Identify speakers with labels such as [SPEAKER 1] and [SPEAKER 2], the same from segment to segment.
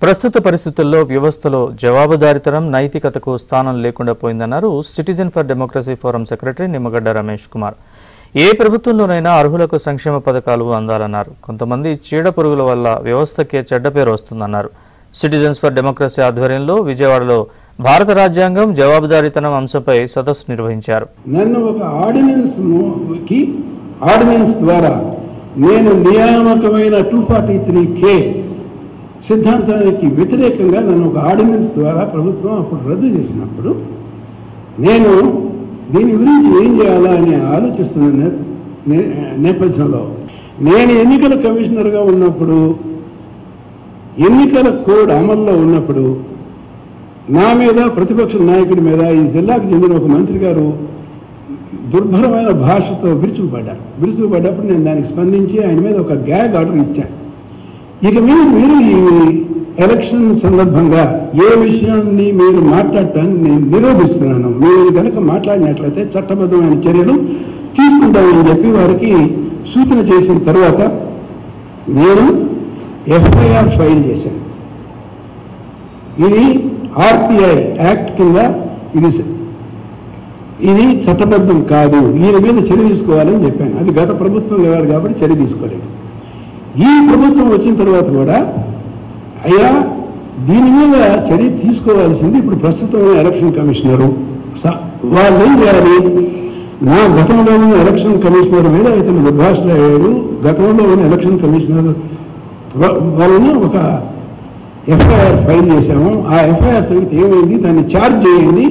[SPEAKER 1] ప్రస్తుత పరిస్థితుల్లో వ్యవస్థలో జవాబుదారీతనం నైతికతకు స్థానం లేకుండా పోయిందన్నారు citizen for democracy forum secretary Nimmagadda Ramesh Kumar. ఏ ప్రభుత్వంలోనైనా అర్హులకు సంక్షేమ పథకాలు అందాలన్నారు. కొంతమంది చీడ పురుగుల వల్ల వ్యవస్థకే చెడ్డ పేరు వస్తుందన్నారు. సిటిజన్స్ ఫర్ డెమోక్రసీ ఆధ్వర్యంలో విజయవాడలో భారత రాజ్యాంగం జవాబుదారీతనం అంశంపై సదస్సు నిర్వహించారు.
[SPEAKER 2] నన్ను ఒక ఆర్డినెన్స్ ద్వారా నేను నియామకమైన 243K సిద్ధాంతానికి వ్యతిరేకంగా నన్ను ఒక ఆర్డినెన్స్ ద్వారా ప్రభుత్వం అప్పుడు రద్దు చేసినప్పుడు నేను దీని గురించి ఏం చేయాలా అని ఆలోచిస్తున్న నేపథ్యంలో నేను ఎన్నికల కమిషనర్గా ఉన్నప్పుడు ఎన్నికల కోడ్ అమల్లో ఉన్నప్పుడు నా మీద ప్రతిపక్ష నాయకుడి మీద ఈ జిల్లాకు చెందిన ఒక మంత్రి గారు దుర్భరమైన భాషతో విరుచుకుపడ్డప్పుడు నేను దానికి స్పందించి ఆయన మీద ఒక గ్యాగ్ ఆర్డర్ ఇచ్చాను. ఇక మీరు ఈ ఎలక్షన్ సందర్భంగా ఏ విషయాన్ని మీరు మాట్లాడటాన్ని నేను నిరోధిస్తున్నాను. మీరు కనుక మాట్లాడినట్లయితే చట్టబద్ధమైన చర్యలు తీసుకుంటామని చెప్పి వారికి సూచన చేసిన తర్వాత నేను ఎఫ్ఐఆర్ ఫైల్ చేశాను. ఇది ఆర్పిఐ యాక్ట్ కింద ఇది చట్టబద్ధం కాదు, ఈయన మీద చర్య తీసుకోవాలని చెప్పాను. అది గత ప్రభుత్వం గారు కాబట్టి చర్య తీసుకోలేదు. ఈ ప్రభుత్వం వచ్చిన తర్వాత కూడా అయ్యా దీని మీద చర్య తీసుకోవాల్సింది ఇప్పుడు ప్రస్తుతం ఎలక్షన్ కమిషనరు. వాళ్ళు ఏం చేయాలి, నా గతంలో ఉన్న ఎలక్షన్ కమిషనర్ మీద ఇతను దుర్భాషలు అయ్యాడు, గతంలో ఉన్న ఎలక్షన్ కమిషనర్ వలన ఒక ఎఫ్ఐఆర్ ఫైల్ చేశాము. ఆ ఎఫ్ఐఆర్ సంగతి ఏమైంది, దాన్ని ఛార్జ్ చేయండి,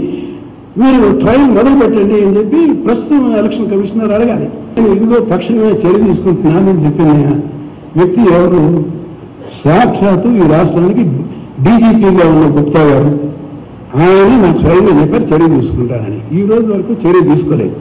[SPEAKER 2] మీరు ట్రయల్ మొదలు పెట్టండి అని చెప్పి ప్రస్తుతం ఎలక్షన్ కమిషనర్ అడగాలి. నేను ఇదిగో తక్షణమే చర్య తీసుకుంటున్నానని చెప్పిన వ్యక్తి ఎవరు, సాక్షాత్తు ఈ రాష్ట్రానికి డీజీపీగా ఉన్న గుప్తా గారు. ఆయన నాకు స్వయంగా చెప్పారు చర్య తీసుకుంటానని. ఈ రోజు వరకు చర్య తీసుకోలేదు.